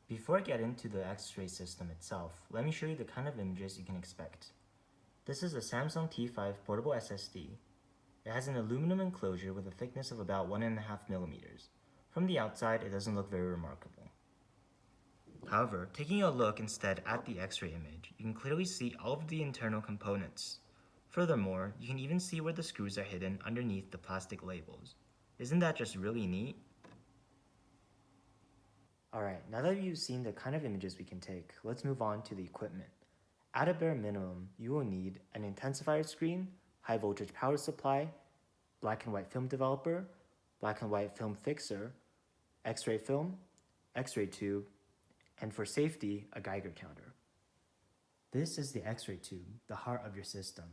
Before I get into the X-ray system itself, let me show you the kind of images you can expect. This is a Samsung T5 portable SSD. It has an aluminum enclosure with a thickness of about 1.5 millimeters. From the outside, it doesn't look very remarkable. However, taking a look instead at the X-ray image, you can clearly see all of the internal components. Furthermore, you can even see where the screws are hidden underneath the plastic labels. Isn't that just really neat? Alright, now that you've seen the kind of images we can take, let's move on to the equipment. At a bare minimum, you will need an intensifier screen, high voltage power supply, black and white film developer, black and white film fixer, X-ray film, X-ray tube, and for safety, a Geiger counter. This is the X-ray tube, the heart of your system.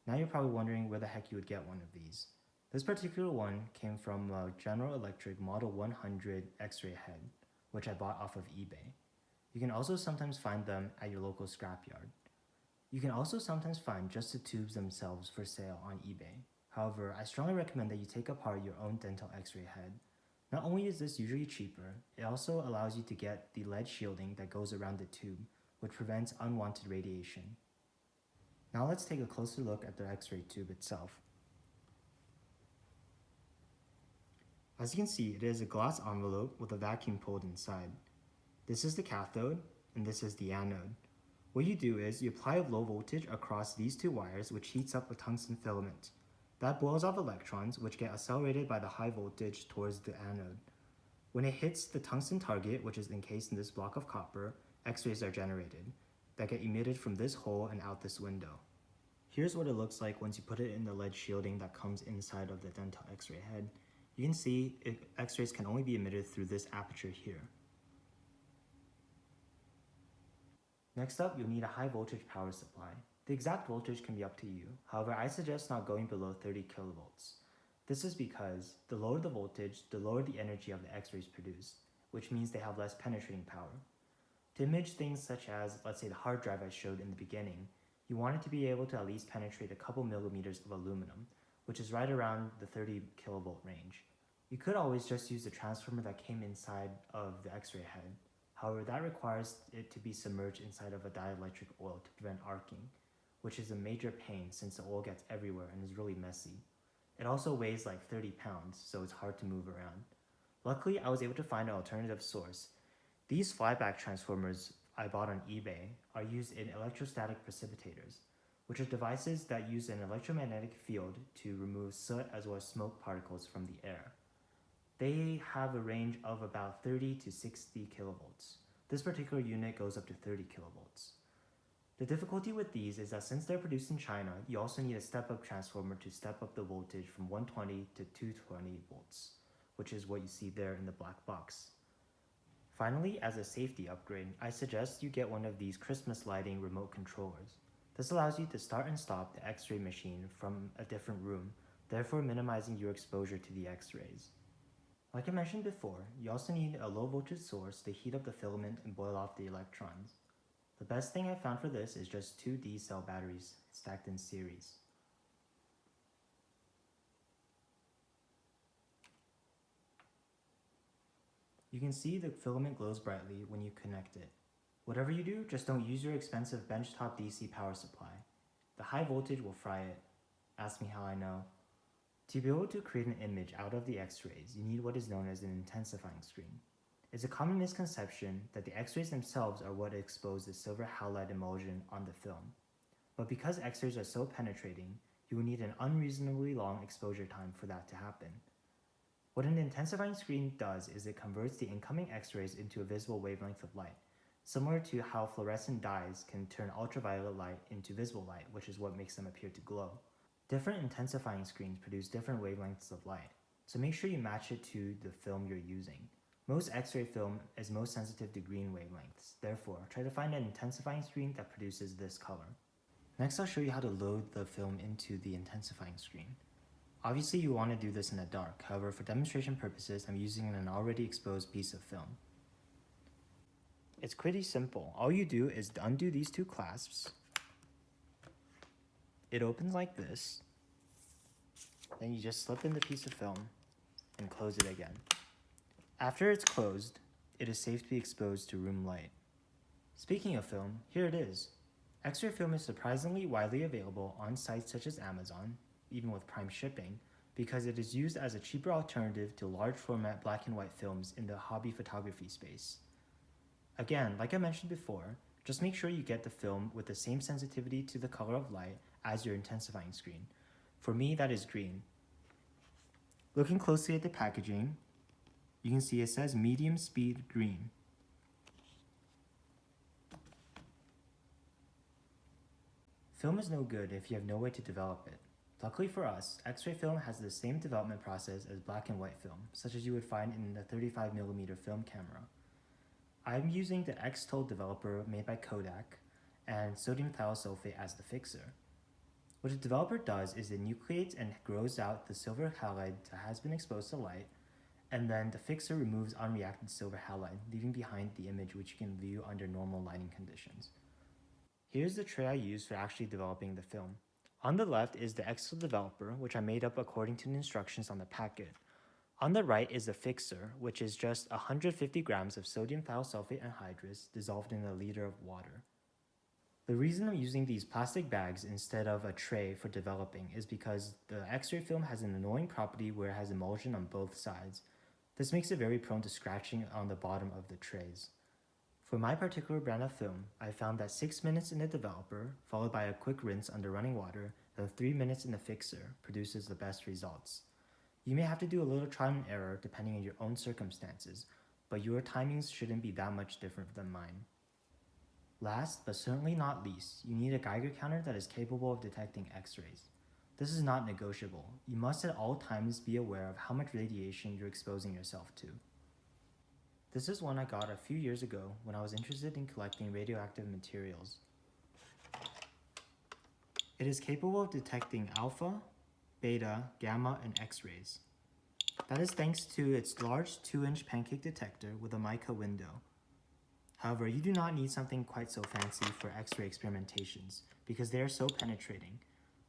Now you're probably wondering where the heck you would get one of these. This particular one came from a General Electric Model 100 X-ray head, which I bought off of eBay. You can also sometimes find them at your local scrapyard. You can also sometimes find just the tubes themselves for sale on eBay. However, I strongly recommend that you take apart your own dental X-ray head. Not only is this usually cheaper, it also allows you to get the lead shielding that goes around the tube, which prevents unwanted radiation. Now let's take a closer look at the X-ray tube itself. As you can see, it is a glass envelope with a vacuum pulled inside. This is the cathode, and this is the anode. What you do is you apply a low voltage across these two wires, which heats up a tungsten filament. That boils off electrons, which get accelerated by the high voltage towards the anode. When it hits the tungsten target, which is encased in this block of copper, X-rays are generated that get emitted from this hole and out this window. Here's what it looks like once you put it in the lead shielding that comes inside of the dental X-ray head. You can see X-rays can only be emitted through this aperture here. Next up, you'll need a high voltage power supply. The exact voltage can be up to you. However, I suggest not going below 30 kilovolts. This is because the lower the voltage, the lower the energy of the X-rays produced, which means they have less penetrating power. To image things such as, let's say, the hard drive I showed in the beginning, you want it to be able to at least penetrate a couple millimeters of aluminum, which is right around the 30 kilovolt range. You could always just use the transformer that came inside of the X-ray head. However, that requires it to be submerged inside of a dielectric oil to prevent arcing, which is a major pain since the oil gets everywhere and is really messy. It also weighs like 30 pounds, so it's hard to move around. Luckily, I was able to find an alternative source. These flyback transformers I bought on eBay are used in electrostatic precipitators, which are devices that use an electromagnetic field to remove soot as well as smoke particles from the air. They have a range of about 30 to 60 kilovolts. This particular unit goes up to 30 kilovolts. The difficulty with these is that since they're produced in China, you also need a step-up transformer to step up the voltage from 120 to 220 volts, which is what you see there in the black box. Finally, as a safety upgrade, I suggest you get one of these Christmas lighting remote controllers. This allows you to start and stop the X-ray machine from a different room, therefore minimizing your exposure to the X-rays. Like I mentioned before, you also need a low voltage source to heat up the filament and boil off the electrons. The best thing I found for this is just two D-cell batteries stacked in series. You can see the filament glows brightly when you connect it. Whatever you do, just don't use your expensive benchtop DC power supply. The high voltage will fry it. Ask me how I know. To be able to create an image out of the X-rays, you need what is known as an intensifying screen. It's a common misconception that the X-rays themselves are what expose the silver halide emulsion on the film. But because X-rays are so penetrating, you will need an unreasonably long exposure time for that to happen. What an intensifying screen does is it converts the incoming X-rays into a visible wavelength of light, similar to how fluorescent dyes can turn ultraviolet light into visible light, which is what makes them appear to glow. Different intensifying screens produce different wavelengths of light, so make sure you match it to the film you're using. Most X-ray film is most sensitive to green wavelengths, therefore try to find an intensifying screen that produces this color. Next I'll show you how to load the film into the intensifying screen. Obviously you want to do this in the dark, however for demonstration purposes I'm using an already exposed piece of film. It's pretty simple. All you do is undo these two clasps. It opens like this, then you just slip in the piece of film and close it again. After it's closed, it is safe to be exposed to room light. Speaking of film, here it is. X-ray film is surprisingly widely available on sites such as Amazon, even with Prime shipping, because it is used as a cheaper alternative to large format black and white films in the hobby photography space. Again, like I mentioned before, just make sure you get the film with the same sensitivity to the color of light as your intensifying screen. For me, that is green. Looking closely at the packaging, you can see it says medium speed green. Film is no good if you have no way to develop it. Luckily for us, X-ray film has the same development process as black and white film, such as you would find in the 35mm film camera. I'm using the Xtol developer made by Kodak and sodium thiosulfate as the fixer. What the developer does is it nucleates and grows out the silver halide that has been exposed to light, and then the fixer removes unreacted silver halide, leaving behind the image which you can view under normal lighting conditions. Here's the tray I used for actually developing the film. On the left is the Xtol developer, which I made up according to the instructions on the packet. On the right is the fixer, which is just 150 grams of sodium thiosulfate anhydrous dissolved in a liter of water. The reason I'm using these plastic bags instead of a tray for developing is because the X-ray film has an annoying property where it has emulsion on both sides. This makes it very prone to scratching on the bottom of the trays. For my particular brand of film, I found that 6 minutes in the developer, followed by a quick rinse under running water, then 3 minutes in the fixer, produces the best results. You may have to do a little trial and error depending on your own circumstances, but your timings shouldn't be that much different than mine. Last, but certainly not least, you need a Geiger counter that is capable of detecting X-rays. This is not negotiable. You must at all times be aware of how much radiation you're exposing yourself to. This is one I got a few years ago when I was interested in collecting radioactive materials. It is capable of detecting alpha, beta, gamma, and X-rays. That is thanks to its large 2-inch pancake detector with a mica window. However, you do not need something quite so fancy for X-ray experimentations because they are so penetrating.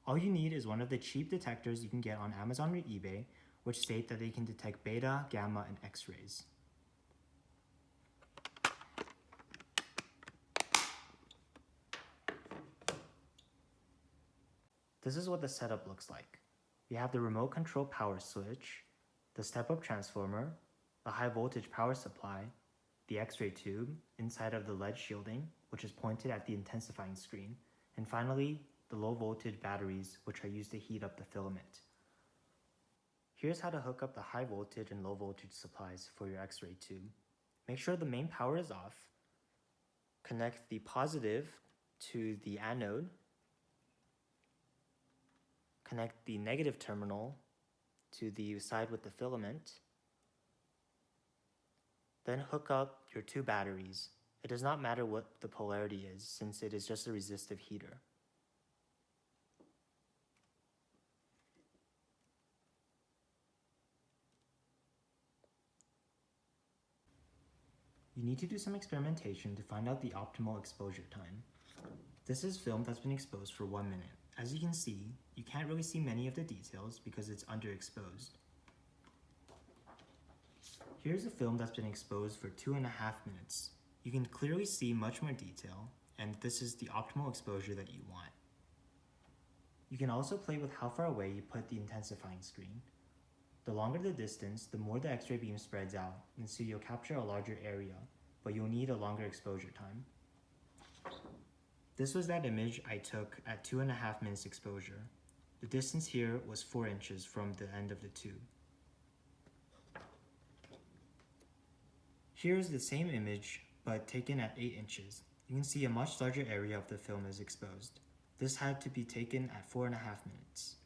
All you need is one of the cheap detectors you can get on Amazon or eBay, which state that they can detect beta, gamma, and X-rays. This is what the setup looks like. We have the remote control power switch, the step-up transformer, a high voltage power supply, the X-ray tube inside of the lead shielding, which is pointed at the intensifying screen, and finally, the low voltage batteries, which are used to heat up the filament. Here's how to hook up the high voltage and low voltage supplies for your X-ray tube. Make sure the main power is off. Connect the positive to the anode. Connect the negative terminal to the side with the filament. Then hook up your two batteries. It does not matter what the polarity is since it is just a resistive heater. You need to do some experimentation to find out the optimal exposure time. This is film that's been exposed for 1 minute. As you can see, you can't really see many of the details because it's underexposed. Here's a film that's been exposed for 2.5 minutes. You can clearly see much more detail, and this is the optimal exposure that you want. You can also play with how far away you put the intensifying screen. The longer the distance, the more the X-ray beam spreads out, and so you'll capture a larger area, but you'll need a longer exposure time. This was that image I took at 2.5 minutes exposure. The distance here was 4 inches from the end of the tube. Here is the same image, but taken at 8 inches. You can see a much larger area of the film is exposed. This had to be taken at 4.5 minutes.